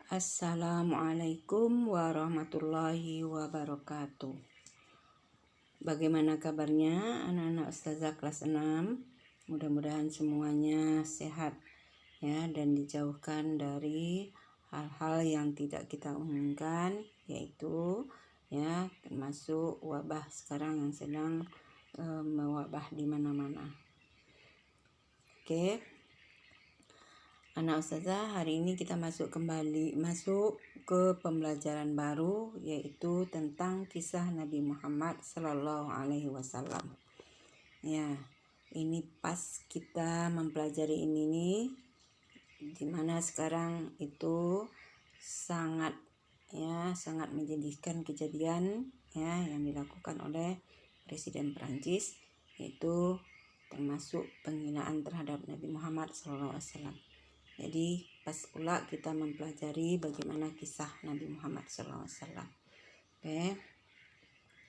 Assalamualaikum warahmatullahi wabarakatuh. Bagaimana kabarnya anak-anak Ustazah kelas 6? Mudah-mudahan semuanya sehat ya, dan dijauhkan dari hal-hal yang tidak kita inginkan, yaitu ya termasuk wabah sekarang yang sedang mewabah di mana-mana. Oke. Anak Ustazah, hari ini kita masuk ke pembelajaran baru, yaitu tentang kisah Nabi Muhammad Sallallahu Alaihi Wasallam. Ya, ini pas kita mempelajari ini nih, dimana sekarang itu sangat menyedihkan kejadian ya yang dilakukan oleh Presiden Prancis, yaitu termasuk penghinaan terhadap Nabi Muhammad Sallallahu Alaihi Wasallam. Jadi pas pula kita mempelajari bagaimana kisah Nabi Muhammad SAW. Oke.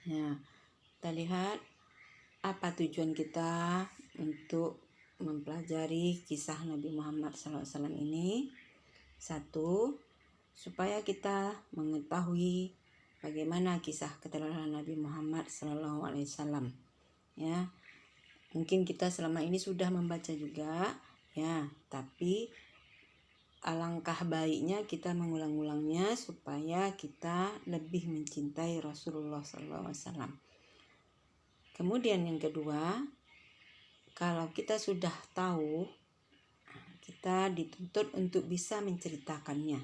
Nah, kita lihat apa tujuan kita untuk mempelajari kisah Nabi Muhammad SAW ini. Satu, supaya kita mengetahui bagaimana kisah keteladanan Nabi Muhammad SAW. Ya, mungkin kita selama ini sudah membaca juga, ya, tapi alangkah baiknya kita mengulang-ulangnya supaya kita lebih mencintai Rasulullah SAW. Kemudian yang kedua, kalau kita sudah tahu, kita dituntut untuk bisa menceritakannya,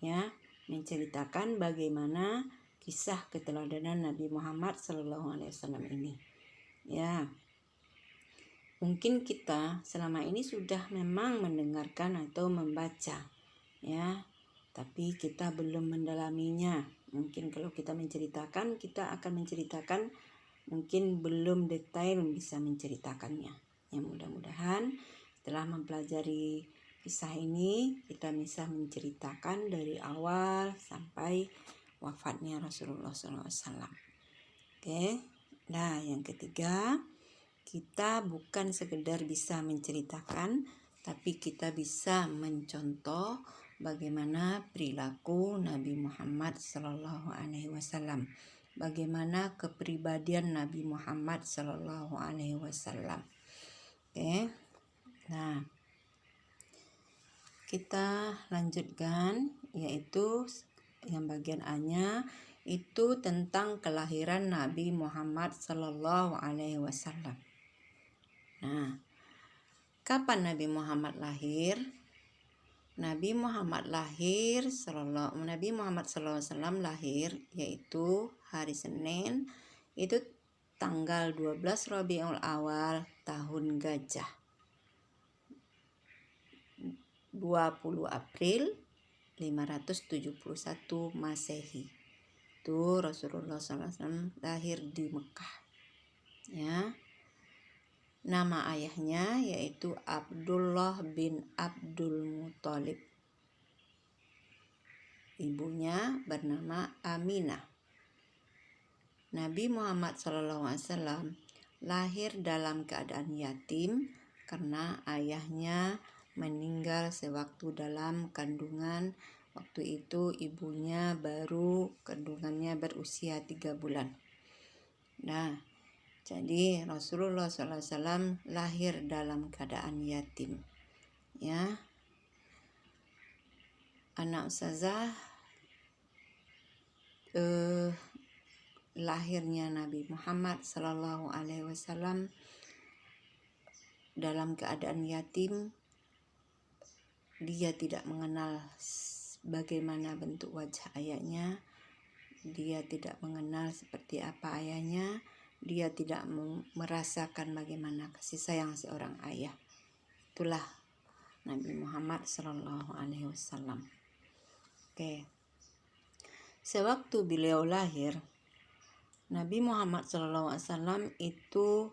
ya, menceritakan bagaimana kisah keteladanan Nabi Muhammad SAW ini, ya. Mungkin kita selama ini sudah memang mendengarkan atau membaca, ya, tapi kita belum mendalaminya. Mungkin kalau kita menceritakan, kita akan menceritakan, mungkin belum detail bisa menceritakannya. Ya, mudah-mudahan setelah mempelajari kisah ini, kita bisa menceritakan dari awal sampai wafatnya Rasulullah SAW. Oke. Nah, yang ketiga, kita bukan sekedar bisa menceritakan, tapi kita bisa mencontoh bagaimana perilaku Nabi Muhammad Sallallahu Alaihi Wasallam, bagaimana kepribadian Nabi Muhammad Sallallahu Alaihi Wasallam. Oke, nah kita lanjutkan, yaitu yang bagian A-nya itu tentang kelahiran Nabi Muhammad Sallallahu Alaihi Wasallam. Nah, kapan Nabi Muhammad lahir? Nabi Muhammad SAW lahir yaitu hari Senin, itu tanggal 12 Rabiul Awal tahun Gajah, 20 April 571 Masehi. Itu Rasulullah SAW lahir di Mekah, ya. Nama ayahnya yaitu Abdullah bin Abdul Muthalib. Ibunya bernama Aminah. Nabi Muhammad SAW lahir dalam keadaan yatim karena ayahnya meninggal sewaktu dalam kandungan. Waktu itu ibunya kandungannya berusia 3 bulan. Nah, jadi Rasulullah SAW lahir dalam keadaan yatim, ya. Anak Ustazah, lahirnya Nabi Muhammad SAW dalam keadaan yatim, dia tidak mengenal bagaimana bentuk wajah ayahnya, dia tidak mengenal seperti apa ayahnya. Dia tidak merasakan bagaimana kasih sayang seorang ayah. Itulah Nabi Muhammad Sallallahu Alaihi Wasallam. Oke. Sewaktu beliau lahir, Nabi Muhammad Sallallahu Alaihi Wasallam itu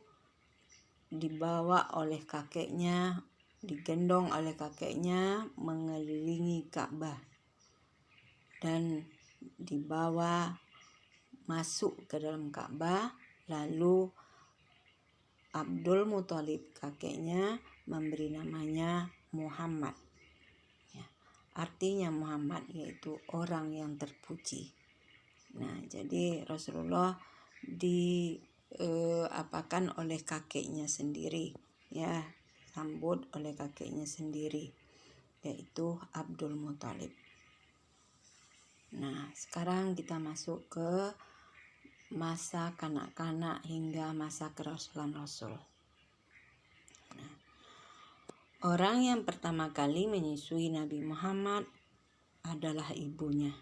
dibawa oleh kakeknya, digendong oleh kakeknya mengelilingi Ka'bah dan dibawa masuk ke dalam Ka'bah. Lalu Abdul Muthalib kakeknya memberi namanya Muhammad. Ya. artinya Muhammad yaitu orang yang terpuji. Nah, jadi Rasulullah diapakan oleh kakeknya sendiri, ya, sambut oleh kakeknya sendiri, yaitu Abdul Muthalib. Nah, sekarang kita masuk ke masa kanak-kanak hingga masa kerasulan Rasul. Nah, orang yang pertama kali menyusui Nabi Muhammad adalah ibunya.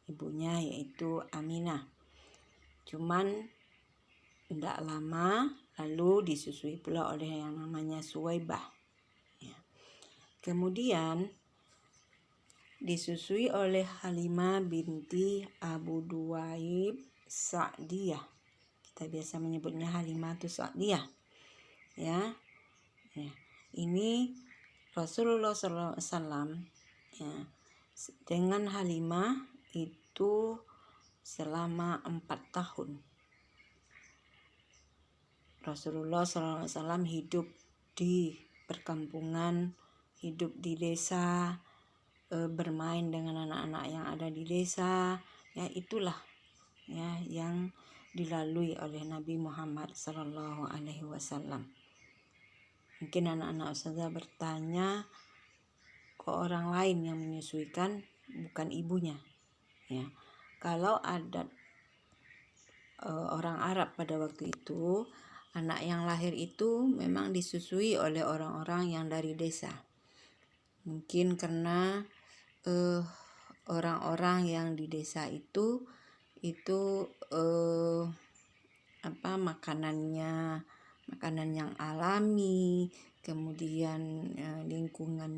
Ibunya yaitu Aminah. Cuman tidak lama lalu disusui pula oleh yang namanya Suwaibah. Ya. Kemudian disusui oleh Halimah binti Abu Duwaib Sa'diyah. Kita biasa menyebutnya Halimah Sa'diyah. Ya. Ini Rasulullah SAW ya, dengan Halimah itu selama 4 tahun. Rasulullah SAW hidup di perkampungan, hidup di desa, bermain dengan anak-anak yang ada di desa. Ya, itulah ya yang dilalui oleh Nabi Muhammad SAW. Mungkin anak-anak ustazah bertanya, kok orang lain yang menyusuikan bukan ibunya? Ya, kalau adat orang Arab pada waktu itu, anak yang lahir itu memang disusui oleh orang-orang yang dari desa. Mungkin karena orang-orang yang di desa itu makanan yang alami, kemudian lingkungan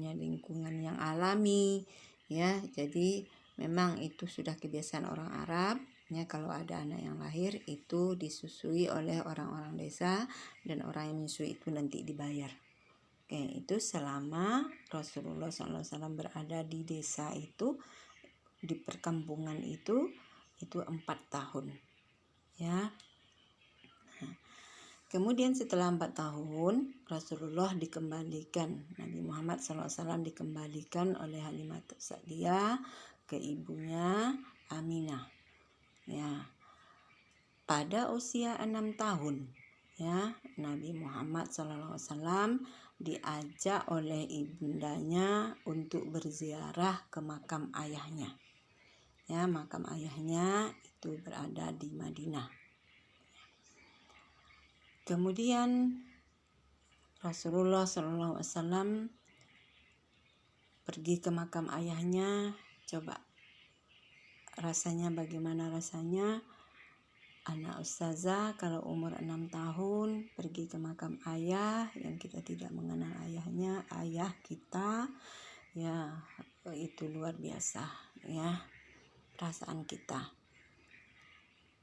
yang alami, ya. Jadi memang itu sudah kebiasaan orang Arab, ya, kalau ada anak yang lahir itu disusui oleh orang-orang desa, dan orang yang menyusui itu nanti dibayar. Oke, itu selama Rasulullah SAW berada di desa itu, di perkampungan itu 4 tahun, ya. Kemudian setelah 4 tahun Rasulullah dikembalikan, Nabi Muhammad SAW dikembalikan oleh Halimah Sa'diyah ke ibunya Aminah. Ya, pada usia 6 tahun, ya, Nabi Muhammad SAW diajak oleh ibundanya untuk berziarah ke makam ayahnya. Ya, makam ayahnya itu berada di Madinah. Kemudian Rasulullah SAW pergi ke makam ayahnya. Coba rasanya bagaimana rasanya? Anak ustazah kalau umur 6 tahun pergi ke makam ayah yang kita tidak mengenal ayahnya, ayah kita, ya, itu luar biasa, ya, perasaan kita.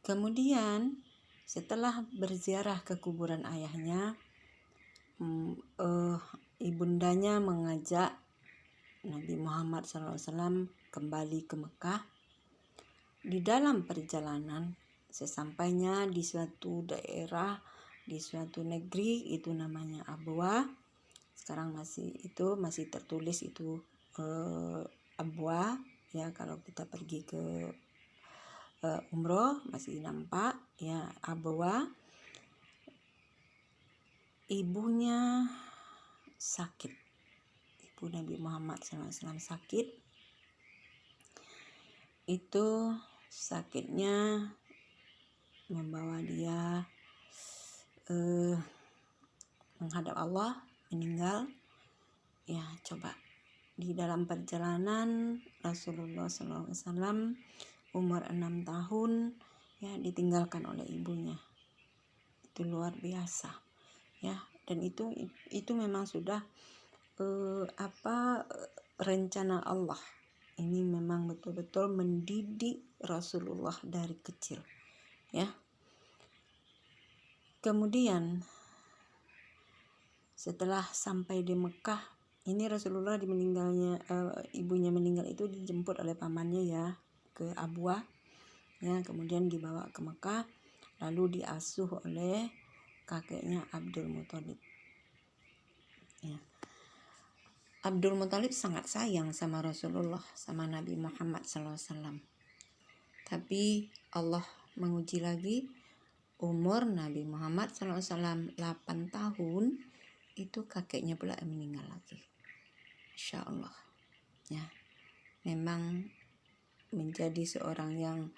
Kemudian setelah berziarah ke kuburan ayahnya, ibundanya mengajak Nabi Muhammad SAW kembali ke Mekah. Di dalam perjalanan, sesampainya di suatu daerah, di suatu negeri, itu namanya Abwa. Sekarang masih tertulis itu Abwa, ya, kalau kita pergi ke umroh masih nampak, ya, Abwa. Ibunya sakit, ibu Nabi Muhammad SAW sakit. Itu sakitnya membawa dia menghadap Allah, meninggal. Ya, coba di dalam perjalanan Rasulullah SAW umur 6 tahun, ya, ditinggalkan oleh ibunya. Itu luar biasa, ya. Dan itu memang sudah rencana Allah. Ini memang betul-betul mendidik Rasulullah dari kecil, ya. Kemudian setelah sampai di Mekah, ini Rasulullah ibunya meninggal itu dijemput oleh pamannya, ya, ke Abwa, ya. Kemudian dibawa ke Mekah, lalu diasuh oleh kakeknya Abdul Muthalib, ya. Abdul Muthalib sangat sayang sama Rasulullah, sama Nabi Muhammad SAW. Tapi Allah menguji lagi umur Nabi Muhammad SAW 8 tahun, itu kakeknya pula meninggal lagi. Insya Allah. Ya, memang menjadi seorang yang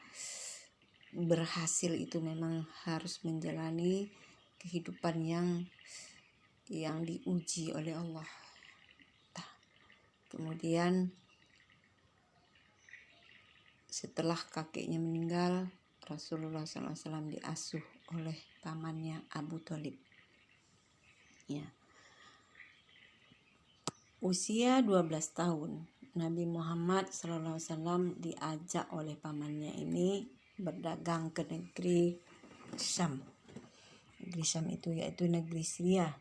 berhasil itu memang harus menjalani kehidupan yang diuji oleh Allah. Kemudian setelah kakeknya meninggal, Rasulullah SAW diasuh oleh pamannya Abu Thalib. Ya. Usia 12 tahun, Nabi Muhammad SAW diajak oleh pamannya ini berdagang ke negeri Syam. Negeri Syam itu yaitu negeri Syria.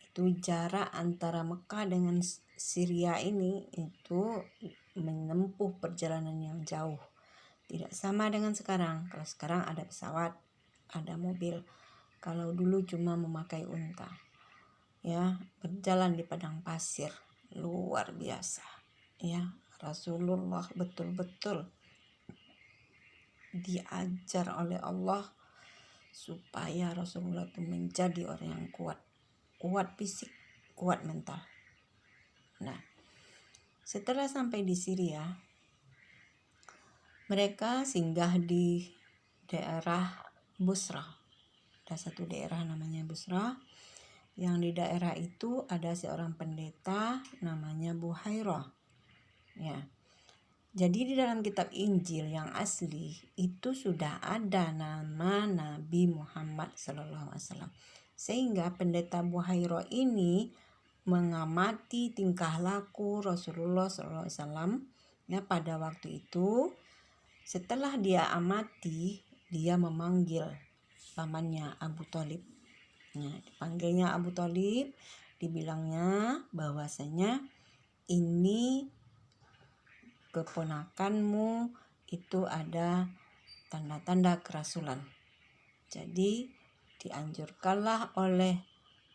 Itu jarak antara Mekah dengan Syria ini itu menempuh perjalanan yang jauh. Tidak sama dengan sekarang. Kalau sekarang ada pesawat, ada mobil. Kalau dulu cuma memakai unta. Ya, berjalan di padang pasir. Luar biasa. Ya, Rasulullah betul-betul diajar oleh Allah supaya Rasulullah itu menjadi orang yang kuat. Kuat fisik, kuat mental. Nah, setelah sampai di Syria, mereka singgah di daerah Busra. Ada satu daerah namanya Busra. Yang di daerah itu ada seorang pendeta namanya Buhairah. Ya. Jadi di dalam kitab Injil yang asli itu sudah ada nama Nabi Muhammad SAW. Sehingga pendeta Buhairah ini mengamati tingkah laku Rasulullah SAW ya pada waktu itu. Setelah dia amati, dia memanggil pamannya Abu Thalib. Nah, dipanggilnya Abu Thalib, dibilangnya bahwasanya ini keponakanmu itu ada tanda-tanda kerasulan. Jadi dianjurkanlah oleh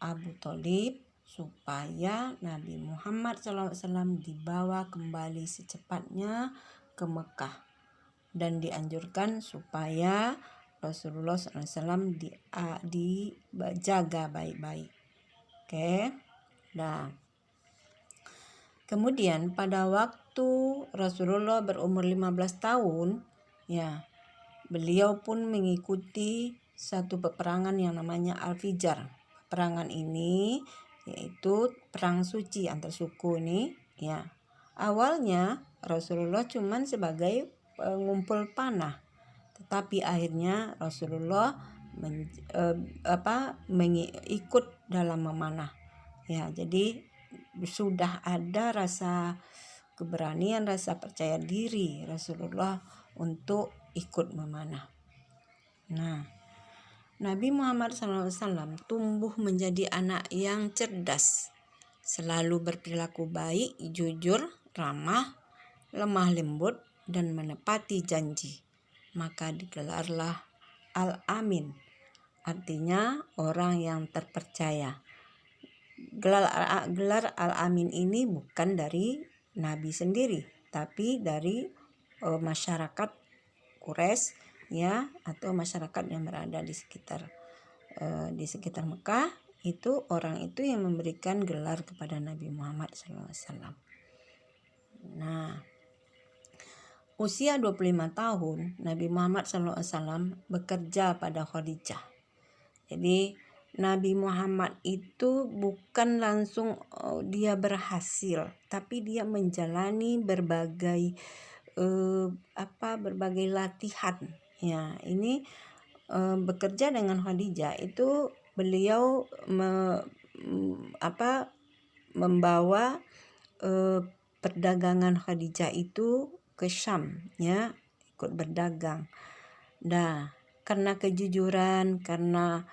Abu Thalib supaya Nabi Muhammad SAW dibawa kembali secepatnya ke Mekah. Dan dianjurkan supaya Rasulullah SAW dijaga baik-baik. Oke. Nah, kemudian pada waktu Rasulullah berumur 15 tahun, ya, beliau pun mengikuti satu peperangan yang namanya Al-Fijar. Peperangan ini yaitu perang suci antar suku ini, ya. Awalnya Rasulullah cuman sebagai pengumpul panah, tetapi akhirnya Rasulullah ikut dalam memanah. Ya, jadi sudah ada rasa keberanian, rasa percaya diri Rasulullah untuk ikut memanah. Nah, Nabi Muhammad SAW tumbuh menjadi anak yang cerdas, selalu berperilaku baik, jujur, ramah, lemah lembut, dan menepati janji. Maka digelarlah Al-Amin, artinya orang yang terpercaya. Gelar Al-Amin ini bukan dari Nabi sendiri, tapi dari masyarakat Quraisy, ya, atau masyarakat yang berada di sekitar Mekah. Itu orang itu yang memberikan gelar kepada Nabi Muhammad SAW. Nah, usia 25 tahun Nabi Muhammad SAW bekerja pada Khadijah. Jadi Nabi Muhammad itu bukan langsung dia berhasil, tapi dia menjalani berbagai latihan. Ya, ini bekerja dengan Khadijah itu beliau membawa perdagangan Khadijah itu ke Syam, ya, ikut berdagang. Nah, karena kejujuran, karena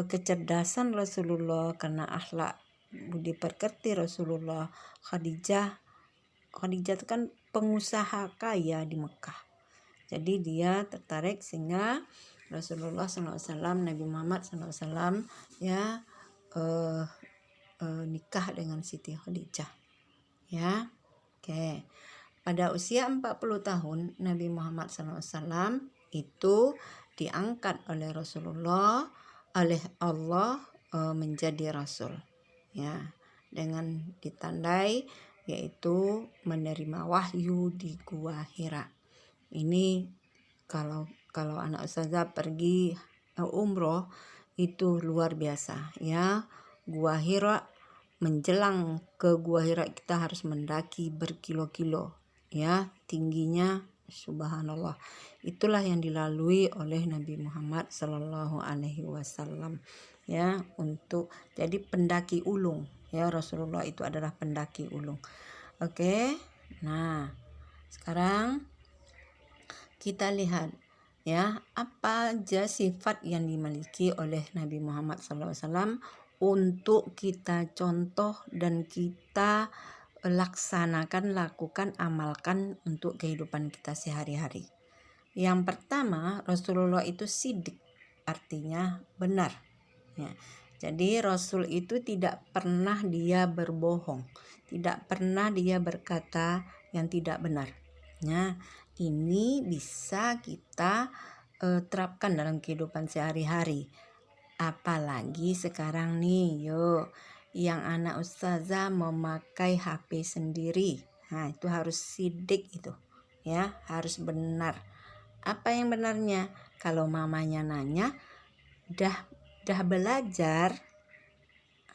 kecerdasan Rasulullah, karena akhlak budi pekerti Rasulullah, Khadijah itu kan pengusaha kaya di Mekah. Jadi dia tertarik sehingga Rasulullah SAW, Nabi Muhammad SAW, ya, nikah dengan Siti Khadijah. ya. Oke. Pada usia 40 tahun Nabi Muhammad SAW itu diangkat oleh Rasulullah, oleh Allah, menjadi rasul, ya, dengan ditandai yaitu menerima wahyu di Gua Hira. Ini kalau anak ustazah pergi umroh itu luar biasa, ya. Gua Hira, menjelang ke Gua Hira kita harus mendaki berkilo-kilo, ya, tingginya subhanallah. Itulah yang dilalui oleh Nabi Muhammad Sallallahu Alaihi Wasallam, ya, untuk jadi pendaki ulung, ya. Rasulullah itu adalah pendaki ulung. Oke, nah sekarang kita lihat, ya, apa aja sifat yang dimiliki oleh Nabi Muhammad SAW untuk kita contoh dan kita laksanakan, lakukan, amalkan untuk kehidupan kita sehari-hari. Yang pertama, Rasulullah itu sidik, artinya benar, ya. Jadi Rasul itu tidak pernah dia berbohong, tidak pernah dia berkata yang tidak benar. Nah, ini bisa kita terapkan dalam kehidupan sehari-hari. Apalagi sekarang nih, yuk, yang anak ustazah memakai HP sendiri. Nah, itu harus sidik itu, ya, harus benar. Apa yang benarnya? Kalau mamanya nanya, dah belajar.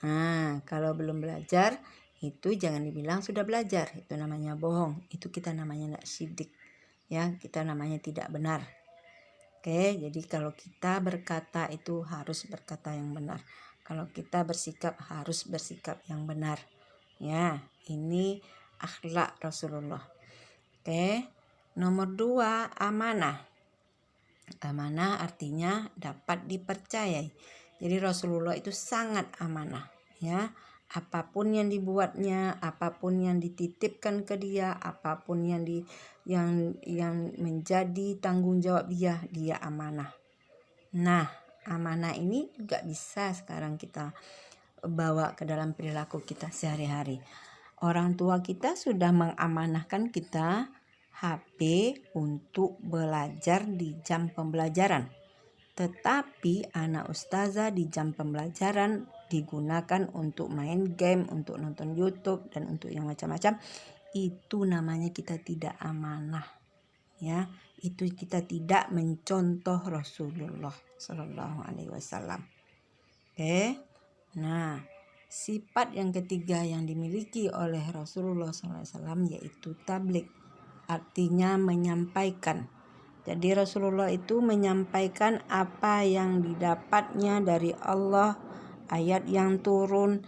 Nah, kalau belum belajar itu jangan dibilang sudah belajar, itu namanya bohong. Itu kita namanya tidak sidik, ya, kita namanya tidak benar. Oke, jadi kalau kita berkata itu harus berkata yang benar. Kalau kita bersikap harus bersikap yang benar. Ya, ini akhlak Rasulullah. Oke, nomor 2, amanah. Amanah artinya dapat dipercayai. Jadi Rasulullah itu sangat amanah, ya. Apapun yang dibuatnya, apapun yang dititipkan ke dia, apapun yang menjadi tanggung jawab dia amanah. Nah, amanah ini juga bisa sekarang kita bawa ke dalam perilaku kita sehari-hari. Orang tua kita sudah mengamanahkan kita HP untuk belajar di jam pembelajaran. Tetapi anak ustazah di jam pembelajaran digunakan untuk main game, untuk nonton YouTube, dan untuk yang macam-macam. Itu namanya kita tidak amanah, ya. Itu kita tidak mencontoh Rasulullah Sallallahu Alaihi Wasallam. Oke. Nah, sifat yang ketiga yang dimiliki oleh Rasulullah SAW yaitu tabligh, artinya menyampaikan. Jadi Rasulullah itu menyampaikan apa yang didapatnya dari Allah, ayat yang turun,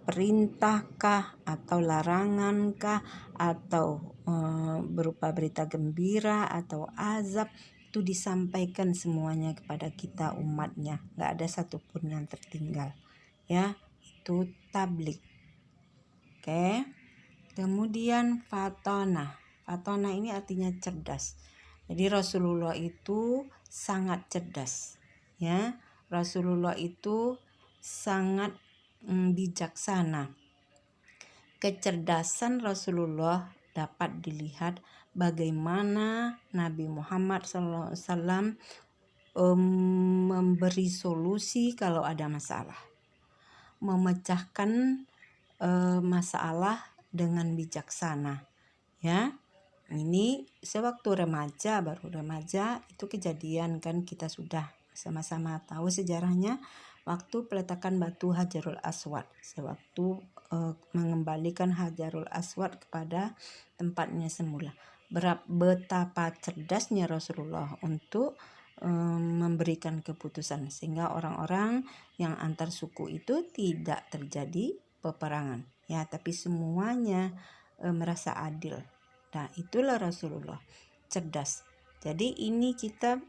perintahkah atau larangankah atau berupa berita gembira atau azab, itu disampaikan semuanya kepada kita umatnya, nggak ada satupun yang tertinggal, ya. Itu tabligh. Oke. Kemudian fatona ini artinya cerdas. Jadi Rasulullah itu sangat cerdas, ya. Rasulullah itu sangat bijaksana. Kecerdasan Rasulullah dapat dilihat bagaimana Nabi Muhammad SAW memberi solusi kalau ada masalah, memecahkan masalah dengan bijaksana, ya. Ini sewaktu baru remaja itu kejadian, kan kita sudah sama-sama tahu sejarahnya, waktu peletakan batu Hajarul Aswad, sewaktu mengembalikan Hajarul Aswad kepada tempatnya semula. Betapa cerdasnya Rasulullah untuk memberikan keputusan sehingga orang-orang yang antar suku itu tidak terjadi peperangan, ya, tapi semuanya merasa adil. Nah, itulah Rasulullah, cerdas. Jadi ini kita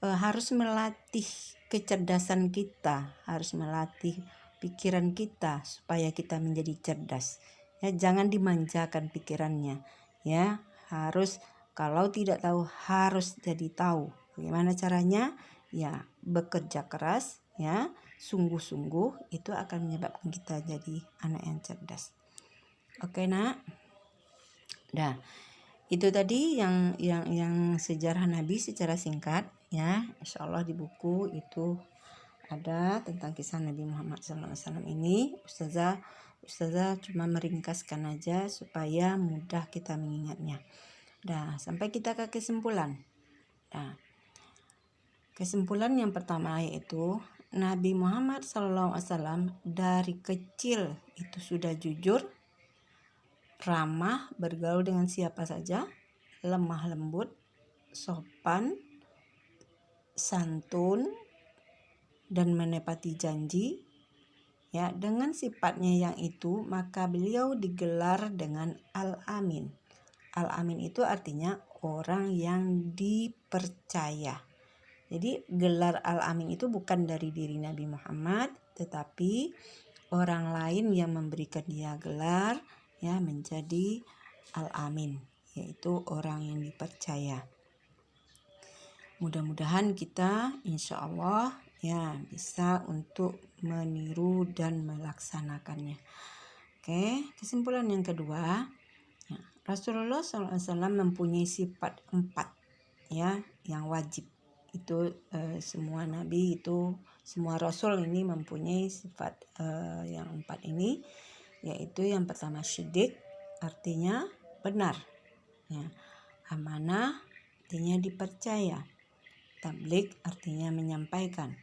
harus melatih kecerdasan kita, harus melatih pikiran kita supaya kita menjadi cerdas. Ya, jangan dimanjakan pikirannya, ya. Harus, kalau tidak tahu harus jadi tahu. Bagaimana caranya? Ya, bekerja keras, ya, sungguh-sungguh, itu akan menyebabkan kita jadi anak yang cerdas. Oke, Nak. Nah, itu tadi yang sejarah Nabi secara singkat ya. Insya Allah di buku itu ada tentang kisah Nabi Muhammad SAW ini. Ustazah cuma meringkaskan aja supaya mudah kita mengingatnya. Nah, sampai kita ke kesimpulan. Nah, kesimpulan yang pertama yaitu Nabi Muhammad SAW dari kecil itu sudah jujur, ramah, bergaul dengan siapa saja, lemah lembut, sopan, santun, dan menepati janji. Ya, dengan sifatnya yang itu, maka beliau digelar dengan Al-Amin. Al-Amin itu artinya orang yang dipercaya. Jadi gelar Al-Amin itu bukan dari diri Nabi Muhammad, tetapi orang lain yang memberikan dia gelar ya menjadi Al-Amin, yaitu orang yang dipercaya. Mudah-mudahan kita insya Allah ya bisa untuk meniru dan melaksanakannya. Oke, kesimpulan yang kedua, ya, Rasulullah SAW mempunyai sifat 4 ya yang wajib. Itu semua nabi itu, semua rasul ini mempunyai sifat yang 4 ini, yaitu yang pertama syidik, artinya benar ya. Amanah artinya dipercaya, tabligh artinya menyampaikan,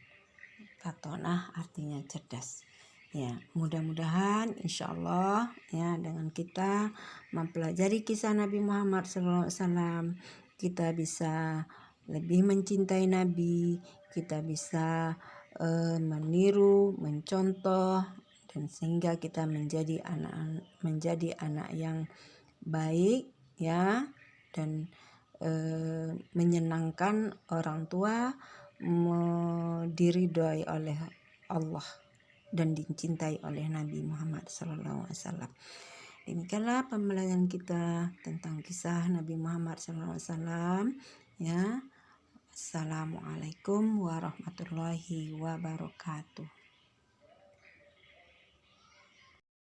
fatonah artinya cerdas. Ya, mudah-mudahan insya Allah ya dengan kita mempelajari kisah Nabi Muhammad SAW, kita bisa lebih mencintai Nabi, kita bisa meniru, mencontoh, dan sehingga kita menjadi anak yang baik ya, dan menyenangkan orang tua, diridhoi oleh Allah dan dicintai oleh Nabi Muhammad SAW. Demikianlah pembelajaran kita tentang kisah Nabi Muhammad SAW ya. Assalamualaikum warahmatullahi wabarakatuh.